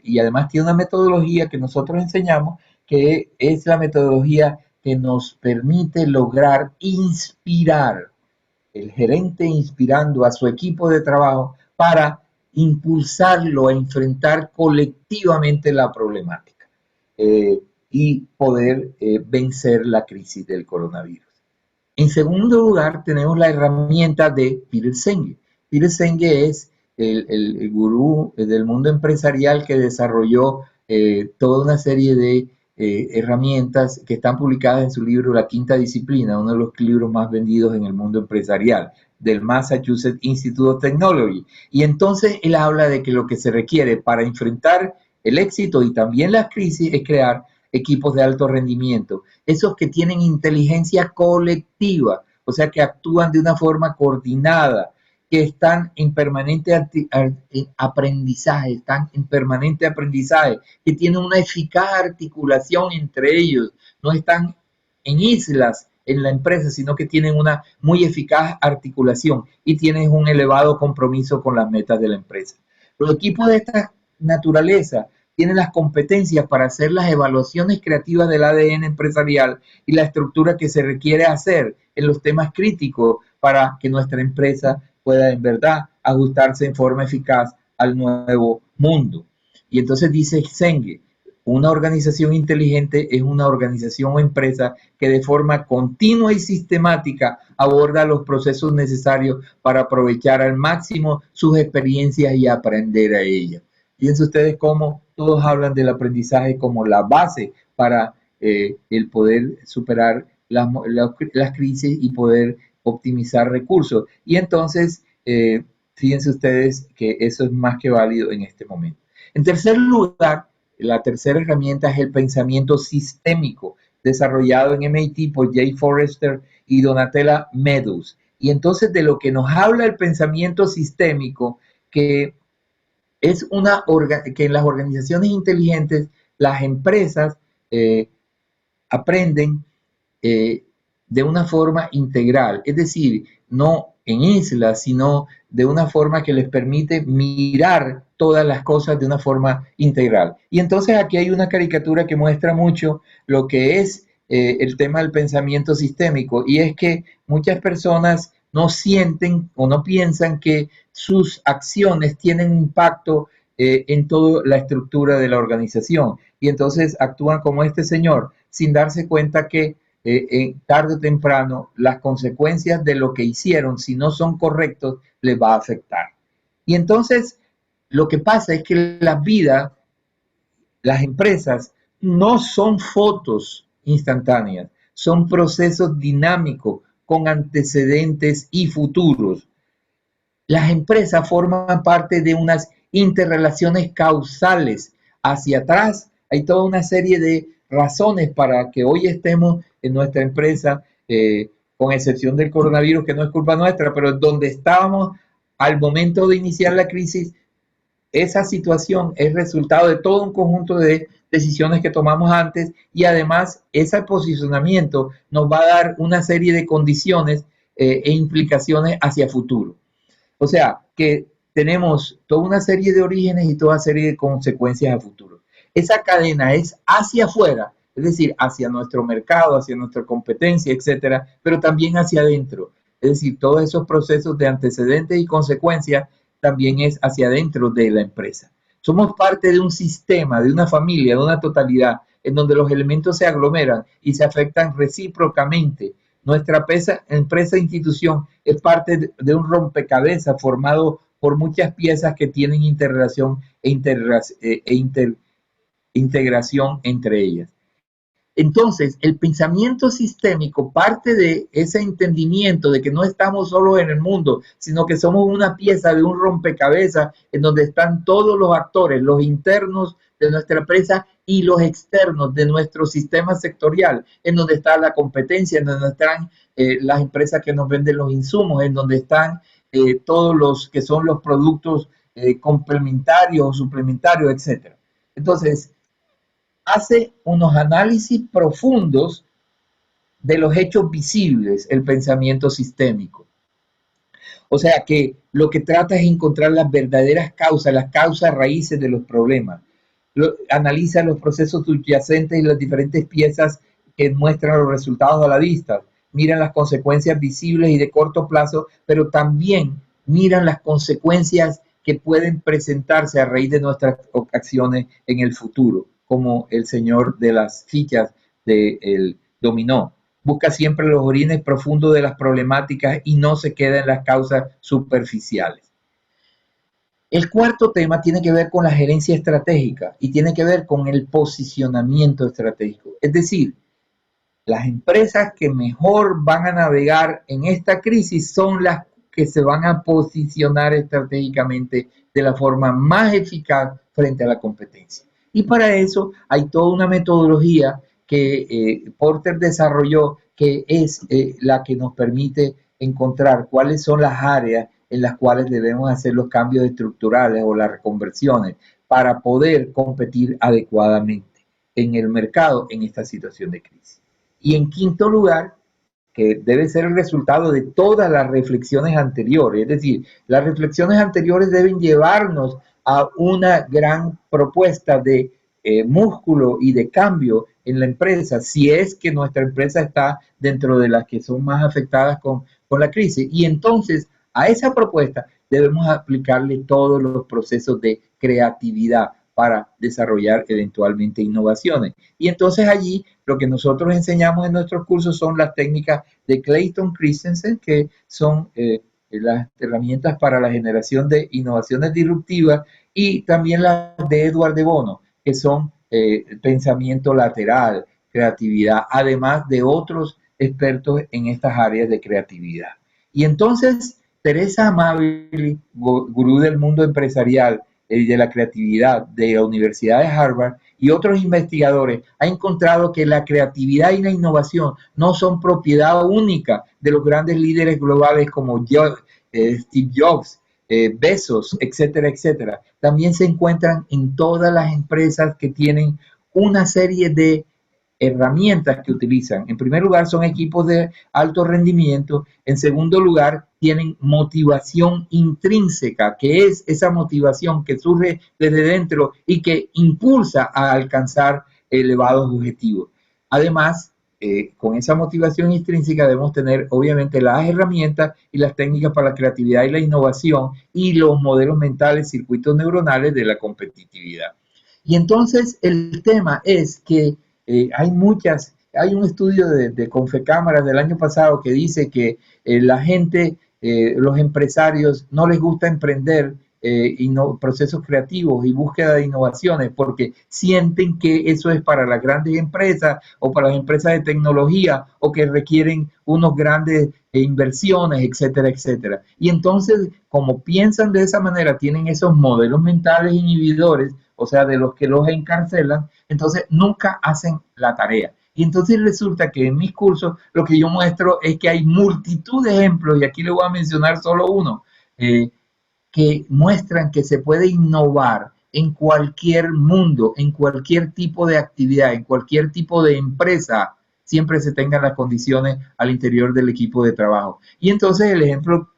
y además tiene una metodología que nosotros enseñamos, que es la metodología que nos permite lograr inspirar, el gerente inspirando a su equipo de trabajo para impulsarlo a enfrentar colectivamente la problemática y poder vencer la crisis del coronavirus. En segundo lugar, tenemos la herramienta de Peter Senge. Peter Senge es el gurú del mundo empresarial que desarrolló toda una serie de herramientas que están publicadas en su libro La Quinta Disciplina, uno de los libros más vendidos en el mundo empresarial, del Massachusetts Institute of Technology. Y entonces él habla de que lo que se requiere para enfrentar el éxito y también las crisis es crear equipos de alto rendimiento, esos que tienen inteligencia colectiva, o sea, que actúan de una forma coordinada, que están en permanente aprendizaje, que tienen una eficaz articulación entre ellos, no están en islas en la empresa, sino que tienen una muy eficaz articulación y tienen un elevado compromiso con las metas de la empresa. Los equipos de esta naturaleza tienen las competencias para hacer las evaluaciones creativas del ADN empresarial y la estructura que se requiere hacer en los temas críticos para que nuestra empresa pueda en verdad ajustarse en forma eficaz al nuevo mundo. Y entonces dice Senge, una organización inteligente es una organización o empresa que de forma continua y sistemática aborda los procesos necesarios para aprovechar al máximo sus experiencias y aprender a ellas. Fíjense ustedes cómo todos hablan del aprendizaje como la base para el poder superar las crisis y poder optimizar recursos. Y entonces, fíjense ustedes que eso es más que válido en este momento. En tercer lugar, la tercera herramienta es el pensamiento sistémico, desarrollado en MIT por Jay Forrester y Donatella Meadows. Y entonces de lo que nos habla el pensamiento sistémico, que es que en las organizaciones inteligentes las empresas aprenden de una forma integral, es decir, no en islas, sino de una forma que les permite mirar todas las cosas de una forma integral. Y entonces aquí hay una caricatura que muestra mucho lo que es el tema del pensamiento sistémico, y es que muchas personas no sienten o no piensan que sus acciones tienen impacto en toda la estructura de la organización, y entonces actúan como este señor, sin darse cuenta que tarde o temprano las consecuencias de lo que hicieron, si no son correctos, les va a afectar. Y entonces lo que pasa es que la vida, las empresas, no son fotos instantáneas, son procesos dinámicos con antecedentes y futuros. Las empresas forman parte de unas interrelaciones causales. Hacia atrás hay toda una serie de razones para que hoy estemos en nuestra empresa, con excepción del coronavirus, que no es culpa nuestra, pero donde estábamos al momento de iniciar la crisis, esa situación es resultado de todo un conjunto de decisiones que tomamos antes, y además ese posicionamiento nos va a dar una serie de condiciones e implicaciones hacia futuro. O sea, que tenemos toda una serie de orígenes y toda una serie de consecuencias a futuro. Esa cadena es hacia afuera, es decir, hacia nuestro mercado, hacia nuestra competencia, etcétera, pero también hacia adentro. Es decir, todos esos procesos de antecedentes y consecuencias también es hacia adentro de la empresa. Somos parte de un sistema, de una familia, de una totalidad, en donde los elementos se aglomeran y se afectan recíprocamente. Nuestra empresa institución es parte de un rompecabezas formado por muchas piezas que tienen interrelación e integración entre ellas. Entonces, el pensamiento sistémico parte de ese entendimiento de que no estamos solo en el mundo, sino que somos una pieza de un rompecabezas en donde están todos los actores, los internos de nuestra empresa y los externos de nuestro sistema sectorial, en donde está la competencia, en donde están las empresas que nos venden los insumos, en donde están todos los que son los productos complementarios o suplementarios, etc. Entonces, hace unos análisis profundos de los hechos visibles, el pensamiento sistémico. O sea que lo que trata es encontrar las verdaderas causas, las causas raíces de los problemas. Analiza los procesos subyacentes y las diferentes piezas que muestran los resultados a la vista. Miran las consecuencias visibles y de corto plazo, pero también miran las consecuencias que pueden presentarse a raíz de nuestras acciones en el futuro, como el señor de las fichas del dominó. Busca siempre los orígenes profundos de las problemáticas y no se queda en las causas superficiales. El cuarto tema tiene que ver con la gerencia estratégica y tiene que ver con el posicionamiento estratégico. Es decir, las empresas que mejor van a navegar en esta crisis son las que se van a posicionar estratégicamente de la forma más eficaz frente a la competencia. Y para eso hay toda una metodología que Porter desarrolló, que es la que nos permite encontrar cuáles son las áreas en las cuales debemos hacer los cambios estructurales o las reconversiones para poder competir adecuadamente en el mercado en esta situación de crisis. Y en quinto lugar, que debe ser el resultado de todas las reflexiones anteriores, es decir, las reflexiones anteriores deben llevarnos a una gran propuesta de músculo y de cambio en la empresa, si es que nuestra empresa está dentro de las que son más afectadas con la crisis. Y entonces a esa propuesta debemos aplicarle todos los procesos de creatividad para desarrollar eventualmente innovaciones. Y entonces allí lo que nosotros enseñamos en nuestros cursos son las técnicas de Clayton Christensen, que son las herramientas para la generación de innovaciones disruptivas, y también las de Edward de Bono, que son pensamiento lateral, creatividad, además de otros expertos en estas áreas de creatividad. Y entonces Teresa Amabile, gurú del mundo empresarial y de la creatividad de la Universidad de Harvard, y otros investigadores, ha encontrado que la creatividad y la innovación no son propiedad única de los grandes líderes globales como Steve Jobs, Bezos, etcétera, etcétera. También se encuentran en todas las empresas que tienen una serie de herramientas que utilizan. En primer lugar, son equipos de alto rendimiento. En segundo lugar, tienen motivación intrínseca, que es esa motivación que surge desde dentro y que impulsa a alcanzar elevados objetivos. Además, con esa motivación intrínseca debemos tener obviamente las herramientas y las técnicas para la creatividad y la innovación y los modelos mentales, circuitos neuronales de la competitividad. Y entonces el tema es que hay un estudio de Confecámaras del año pasado que dice que la gente, los empresarios, no les gusta emprender procesos creativos y búsqueda de innovaciones porque sienten que eso es para las grandes empresas o para las empresas de tecnología o que requieren unos grandes inversiones, etcétera, etcétera. Y entonces, como piensan de esa manera, tienen esos modelos mentales inhibidores, o sea, de los que los encarcelan, entonces nunca hacen la tarea. Y entonces resulta que en mis cursos lo que yo muestro es que hay multitud de ejemplos, y aquí le voy a mencionar solo uno, que muestran que se puede innovar en cualquier mundo, en cualquier tipo de actividad, en cualquier tipo de empresa, siempre se tengan las condiciones al interior del equipo de trabajo. Y entonces el ejemplo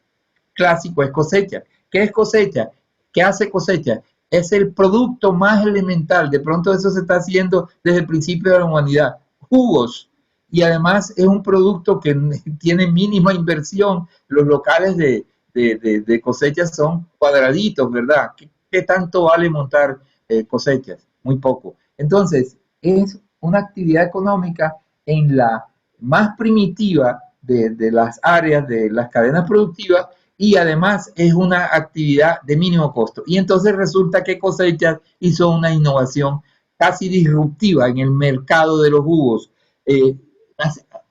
clásico es cosecha. ¿Qué es cosecha? ¿Qué hace cosecha? Es el producto más elemental. De pronto eso se está haciendo desde el principio de la humanidad. Jugos. Y además es un producto que tiene mínima inversión. Los locales de cosechas son cuadraditos, ¿verdad? ¿Qué tanto vale montar cosechas? Muy poco. Entonces, es una actividad económica en la más primitiva de las áreas de las cadenas productivas, y además es una actividad de mínimo costo. Y entonces resulta que Cosechas hizo una innovación casi disruptiva en el mercado de los jugos,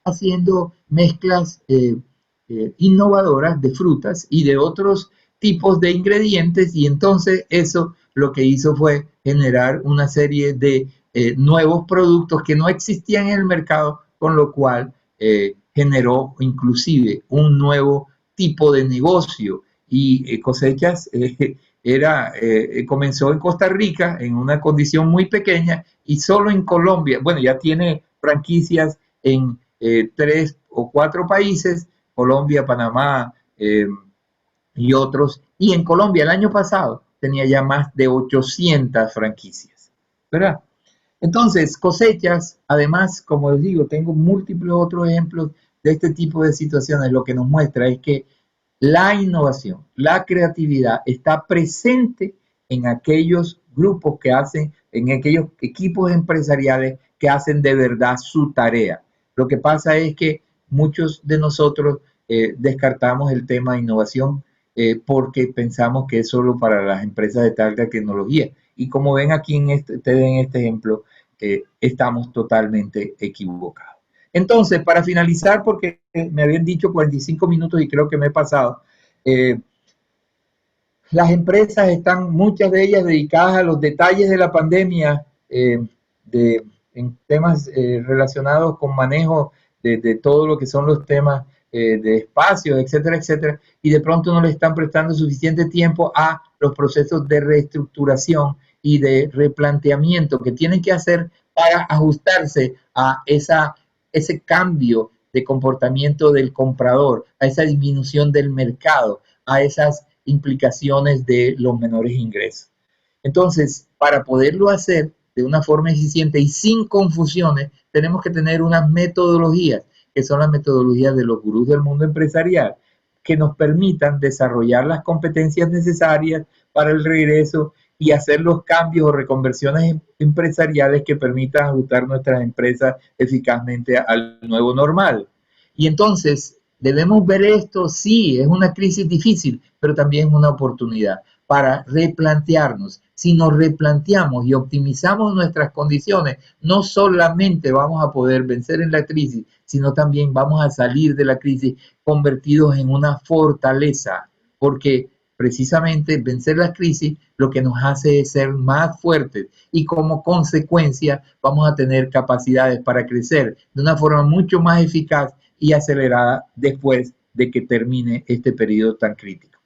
haciendo mezclas innovadoras de frutas y de otros tipos de ingredientes, y entonces eso lo que hizo fue generar una serie de nuevos productos que no existían en el mercado, con lo cual generó inclusive un nuevo tipo de negocio. Y Cosechas comenzó en Costa Rica en una condición muy pequeña y solo en Colombia, bueno, ya tiene franquicias en 3 o 4 países, Colombia, Panamá y otros, y en Colombia el año pasado tenía ya más de 800 franquicias, ¿verdad? Entonces, Cosechas, además, como les digo, tengo múltiples otros ejemplos de este tipo de situaciones. Lo que nos muestra es que la innovación, la creatividad está presente en aquellos grupos que hacen, en aquellos equipos empresariales que hacen de verdad su tarea. Lo que pasa es que muchos de nosotros descartamos el tema de innovación porque pensamos que es solo para las empresas de alta tecnología. Y como ven aquí en este ejemplo, estamos totalmente equivocados. Entonces, para finalizar, porque me habían dicho 45 minutos y creo que me he pasado, las empresas están, muchas de ellas, dedicadas a los detalles de la pandemia, en temas relacionados con manejo de todo lo que son los temas de espacios, etcétera, etcétera, y de pronto no le están prestando suficiente tiempo a los procesos de reestructuración y de replanteamiento que tienen que hacer para ajustarse a ese cambio de comportamiento del comprador, a esa disminución del mercado, a esas implicaciones de los menores ingresos. Entonces, para poderlo hacer de una forma eficiente y sin confusiones, tenemos que tener unas metodologías, que son las metodologías de los gurús del mundo empresarial, que nos permitan desarrollar las competencias necesarias para el regreso y hacer los cambios o reconversiones empresariales que permitan ajustar nuestras empresas eficazmente al nuevo normal. Y entonces, debemos ver esto, sí, es una crisis difícil, pero también es una oportunidad para replantearnos. Si nos replanteamos y optimizamos nuestras condiciones, no solamente vamos a poder vencer en la crisis, sino también vamos a salir de la crisis convertidos en una fortaleza, porque precisamente vencer la crisis lo que nos hace es ser más fuertes y como consecuencia vamos a tener capacidades para crecer de una forma mucho más eficaz y acelerada después de que termine este periodo tan crítico.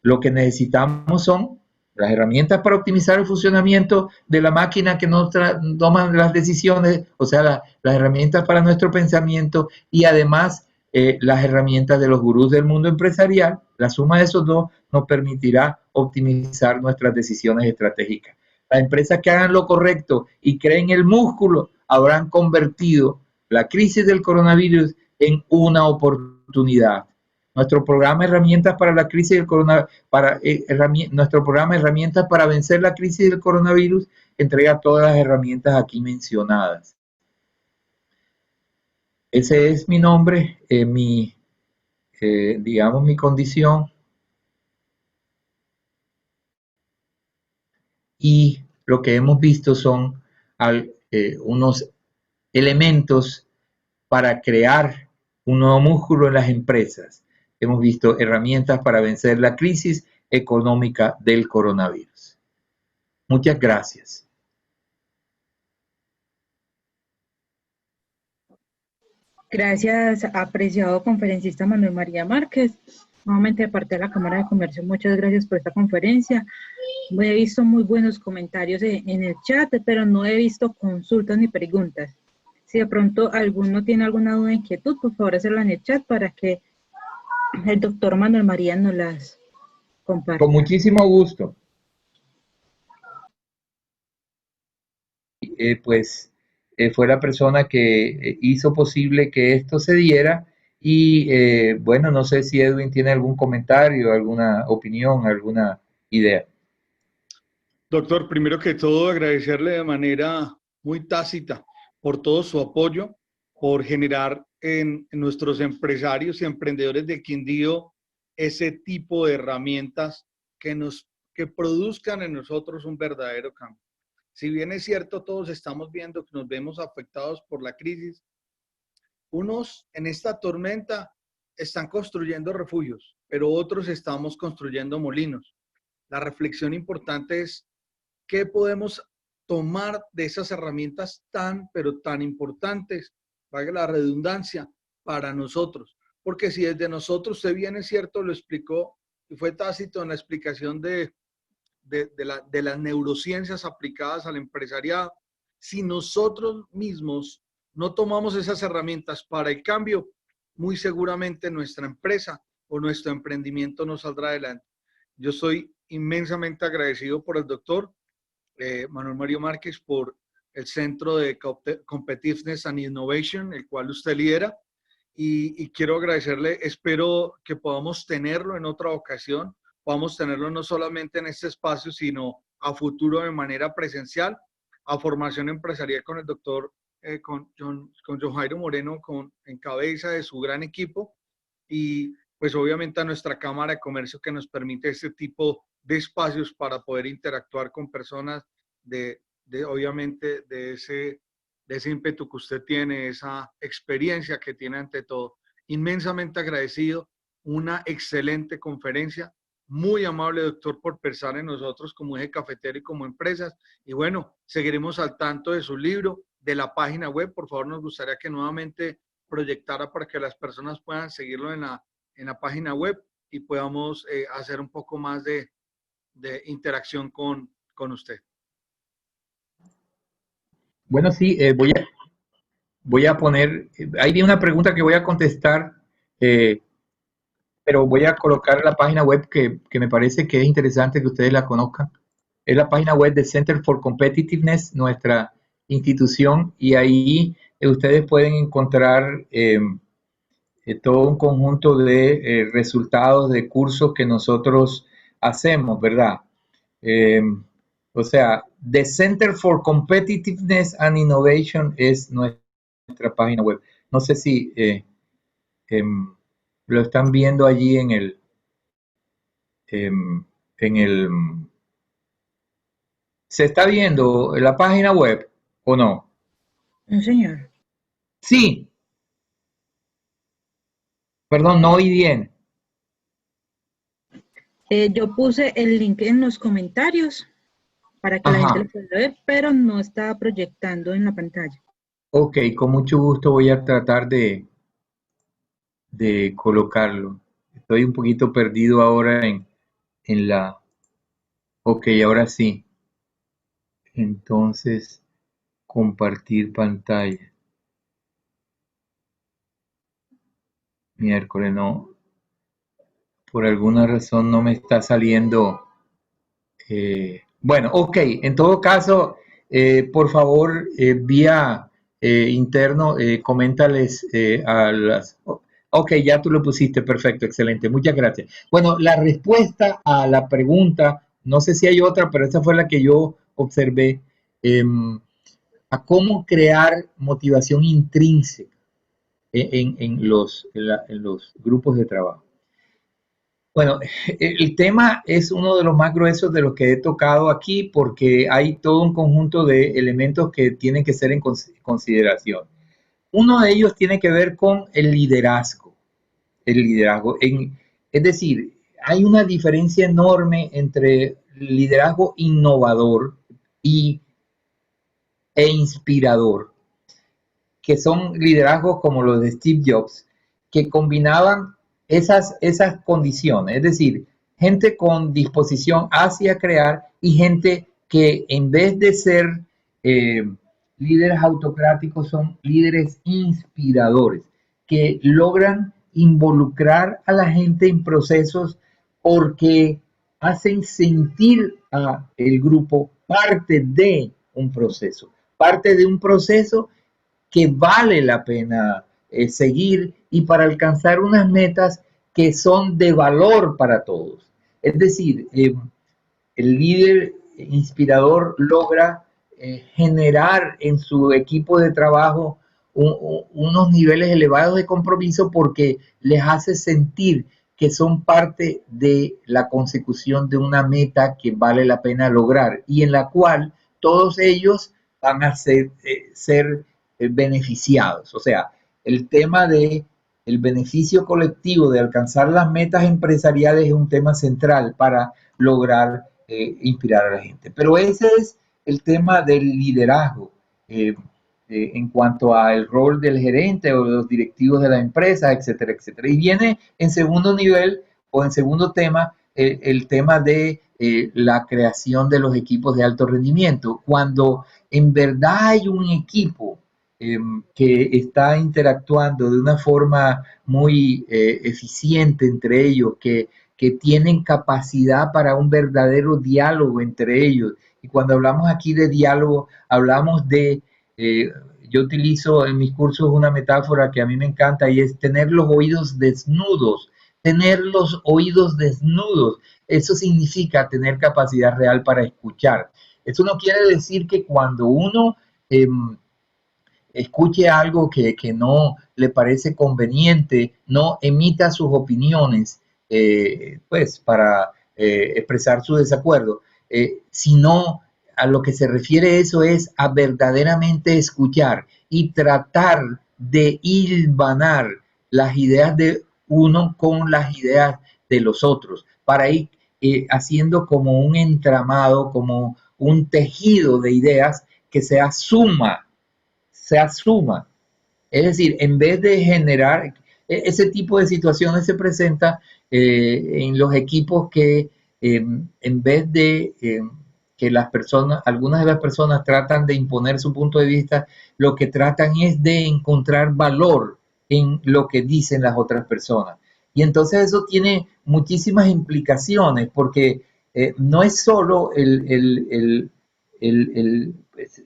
Lo que necesitamos son las herramientas para optimizar el funcionamiento de la máquina que nos toman las decisiones, o sea, las herramientas para nuestro pensamiento y además las herramientas de los gurús del mundo empresarial. La suma de esos dos nos permitirá optimizar nuestras decisiones estratégicas. Las empresas que hagan lo correcto y creen el músculo habrán convertido la crisis del coronavirus en una oportunidad. Nuestro programa Herramientas para la crisis del coronavirus, nuestro programa Herramientas para vencer la crisis del coronavirus entrega todas las herramientas aquí mencionadas. Ese es mi nombre, digamos, mi condición. Y lo que hemos visto son unos elementos para crear un nuevo músculo en las empresas. Hemos visto herramientas para vencer la crisis económica del coronavirus. Muchas gracias. Gracias, apreciado conferencista Manuel María Márquez. Nuevamente, de parte de la Cámara de Comercio, muchas gracias por esta conferencia. He visto muy buenos comentarios en el chat, pero no he visto consultas ni preguntas. Si de pronto alguno tiene alguna duda o inquietud, por favor hacerla en el chat para que el doctor Manuel María nos las comparta. Con muchísimo gusto. Fue la persona que hizo posible que esto se diera y bueno, no sé si Edwin tiene algún comentario, alguna opinión, alguna idea. Doctor, primero que todo agradecerle de manera muy tácita por todo su apoyo, por generar en nuestros empresarios y emprendedores de Quindío ese tipo de herramientas que produzcan en nosotros un verdadero cambio. Si bien es cierto, todos estamos viendo que nos vemos afectados por la crisis, unos en esta tormenta están construyendo refugios, pero otros estamos construyendo molinos. La reflexión importante es qué podemos tomar de esas herramientas tan, pero tan importantes, valga la redundancia, para nosotros. Porque si desde nosotros, usted bien es cierto, lo explicó y fue tácito en la explicación de de las neurociencias aplicadas al empresariado. Si nosotros mismos no tomamos esas herramientas para el cambio, muy seguramente nuestra empresa o nuestro emprendimiento no saldrá adelante. Yo soy inmensamente agradecido por el doctor Manuel Mario Márquez, por el Centro de Competitiveness and Innovation, el cual usted lidera, y quiero agradecerle. Espero que podamos tenerlo en otra ocasión, podamos tenerlo no solamente en este espacio, sino a futuro de manera presencial, a formación empresarial con el doctor, con John Jairo Moreno, en cabeza de su gran equipo, y pues obviamente a nuestra Cámara de Comercio, que nos permite este tipo de espacios para poder interactuar con personas obviamente de ese ímpetu que usted tiene, esa experiencia que tiene ante todo. Inmensamente agradecido, una excelente conferencia, muy amable doctor por pensar en nosotros como eje cafetero y como empresas, y bueno, seguiremos al tanto de su libro, de la página web. Por favor, nos gustaría que nuevamente proyectara para que las personas puedan seguirlo en la página web y podamos hacer un poco más de interacción con usted. Bueno, sí, voy a poner, hay una pregunta que voy a contestar, pero voy a colocar la página web que me parece que es interesante que ustedes la conozcan. Es la página web del Center for Competitiveness, nuestra institución, y ahí ustedes pueden encontrar todo un conjunto de resultados de cursos que nosotros hacemos, ¿verdad? O sea, The Center for Competitiveness and Innovation es nuestra página web. No sé si lo están viendo allí en el... ¿Se está viendo la página web o no? No, señor. Sí. Perdón, no oí bien. Yo puse el link en los comentarios para que la gente lo pueda ver, pero no estaba proyectando en la pantalla. Ok, con mucho gusto voy a tratar de colocarlo. Estoy un poquito perdido ahora en la... Ok, ahora sí. Entonces, compartir pantalla. Miércoles, no. Por alguna razón no me está saliendo. Bueno, ok. En todo caso, por favor, vía interno, coméntales a las... Ok, ya tú lo pusiste, perfecto, excelente, muchas gracias. Bueno, la respuesta a la pregunta, no sé si hay otra, pero esa fue la que yo observé, a cómo crear motivación intrínseca en los grupos de trabajo. Bueno, el tema es uno de los más gruesos de los que he tocado aquí porque hay todo un conjunto de elementos que tienen que ser en consideración. Uno de ellos tiene que ver con el liderazgo. Es decir, hay una diferencia enorme entre liderazgo innovador e inspirador, que son liderazgos como los de Steve Jobs, que combinaban esas condiciones, es decir, gente con disposición hacia crear y gente que en vez de ser líderes autocráticos son líderes inspiradores, que logran involucrar a la gente en procesos porque hacen sentir a el grupo parte de un proceso que vale la pena seguir y para alcanzar unas metas que son de valor para todos. Es decir, el líder inspirador logra generar en su equipo de trabajo unos niveles elevados de compromiso porque les hace sentir que son parte de la consecución de una meta que vale la pena lograr y en la cual todos ellos van a ser beneficiados. O sea, el tema de el beneficio colectivo de alcanzar las metas empresariales es un tema central para lograr inspirar a la gente. Pero ese es el tema del liderazgo en cuanto al rol del gerente o de los directivos de la empresa, etcétera, etcétera. Y viene en segundo nivel o en segundo tema el tema de la creación de los equipos de alto rendimiento. Cuando en verdad hay un equipo que está interactuando de una forma muy eficiente entre ellos, que tienen capacidad para un verdadero diálogo entre ellos. Y cuando hablamos aquí de diálogo, hablamos de, eh, yo utilizo en mis cursos una metáfora que a mí me encanta y es tener los oídos desnudos. Tener los oídos desnudos, eso significa tener capacidad real para escuchar. Eso no quiere decir que cuando uno eh, escuche algo que no le parece conveniente, no emita sus opiniones, pues para expresar su desacuerdo, sino a lo que se refiere eso es a verdaderamente escuchar y tratar de hilvanar las ideas de uno con las ideas de los otros, para ir haciendo como un entramado, como un tejido de ideas que se asuma. Es decir, en vez de generar, ese tipo de situaciones se presenta en los equipos que en vez de que las personas, algunas de las personas tratan de imponer su punto de vista, lo que tratan es de encontrar valor en lo que dicen las otras personas. Y entonces eso tiene muchísimas implicaciones, porque no es solo pues,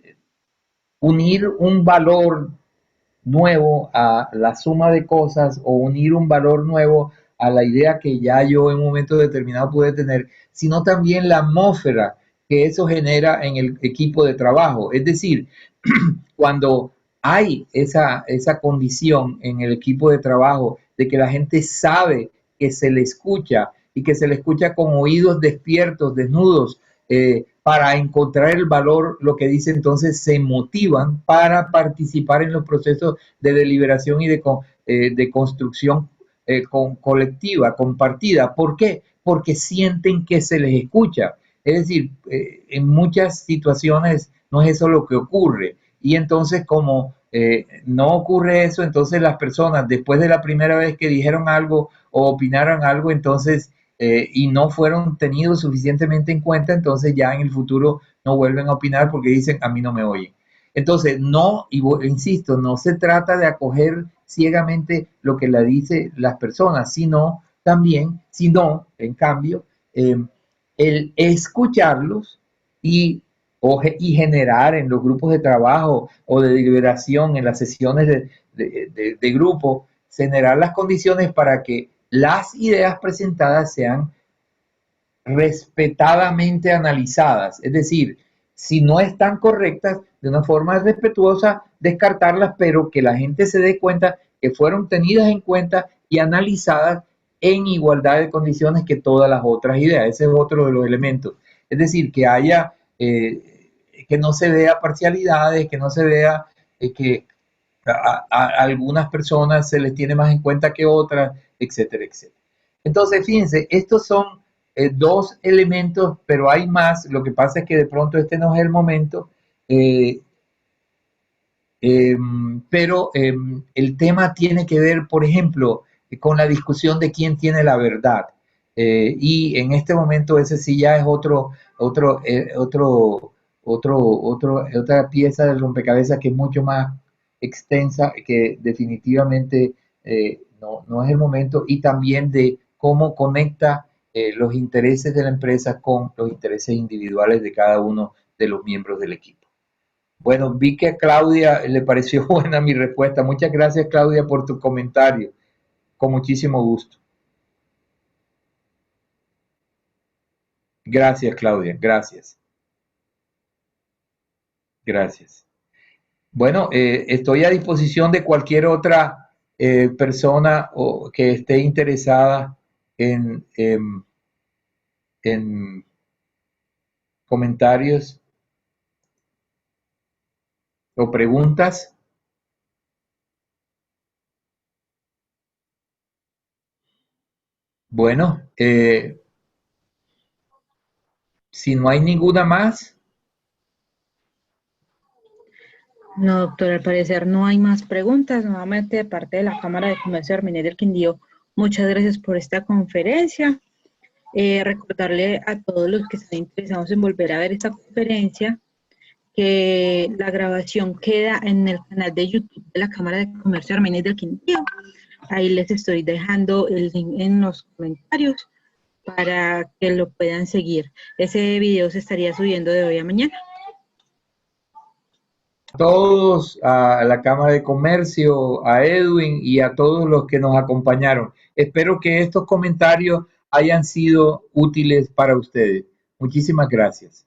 unir un valor nuevo a la suma de cosas o unir un valor nuevo a la idea que ya yo en un momento determinado pude tener, sino también la atmósfera que eso genera en el equipo de trabajo. Es decir, cuando hay esa condición en el equipo de trabajo de que la gente sabe que se le escucha y que se le escucha con oídos despiertos, desnudos, para encontrar el valor, lo que dice entonces, se motivan para participar en los procesos de deliberación y de construcción colectiva, compartida. ¿Por qué? Porque sienten que se les escucha. Es decir, en muchas situaciones no es eso lo que ocurre. Y entonces como no ocurre eso, entonces las personas después de la primera vez que dijeron algo o opinaron algo, entonces y no fueron tenidos suficientemente en cuenta, entonces ya en el futuro no vuelven a opinar porque dicen a mí no me oyen. Entonces, no, y insisto, no se trata de acoger ciegamente lo que le dicen las personas, sino también, sino, en cambio, el escucharlos y, y generar en los grupos de trabajo o de deliberación, en las sesiones de grupo, generar las condiciones para que las ideas presentadas sean respetadamente analizadas. Es decir, si no están correctas, de una forma respetuosa, descartarlas, pero que la gente se dé cuenta que fueron tenidas en cuenta y analizadas en igualdad de condiciones que todas las otras ideas. Ese es otro de los elementos. Es decir, que haya, que no se vea parcialidades, que no se vea que a algunas personas se les tiene más en cuenta que otras, etcétera, etcétera. Entonces, fíjense, estos son dos elementos, pero hay más. Lo que pasa es que de pronto este no es el momento, eh, eh, pero el tema tiene que ver, por ejemplo, con la discusión de quién tiene la verdad. Y en este momento ese sí ya es otra pieza del rompecabezas que es mucho más extensa, que definitivamente no es el momento, y también de cómo conecta los intereses de la empresa con los intereses individuales de cada uno de los miembros del equipo. Bueno, vi que a Claudia le pareció buena mi respuesta. Muchas gracias, Claudia, por tu comentario. Con muchísimo gusto. Gracias, Claudia. Gracias. Gracias. Bueno, estoy a disposición de cualquier otra persona que esté interesada en comentarios o preguntas. Bueno, si no hay ninguna más, No, doctor, al parecer no hay más preguntas. Nuevamente, de parte de la Cámara de Comercio de Armenia del Quindío, muchas gracias por esta conferencia Recordarle a todos los que están interesados en volver a ver esta conferencia que la grabación queda en el canal de YouTube de la Cámara de Comercio Armenia del Quindío. Ahí les estoy dejando el link en los comentarios para que lo puedan seguir. Ese video se estaría subiendo de hoy a mañana. Todos, a la Cámara de Comercio, a Edwin y a todos los que nos acompañaron. Espero que estos comentarios hayan sido útiles para ustedes. Muchísimas gracias.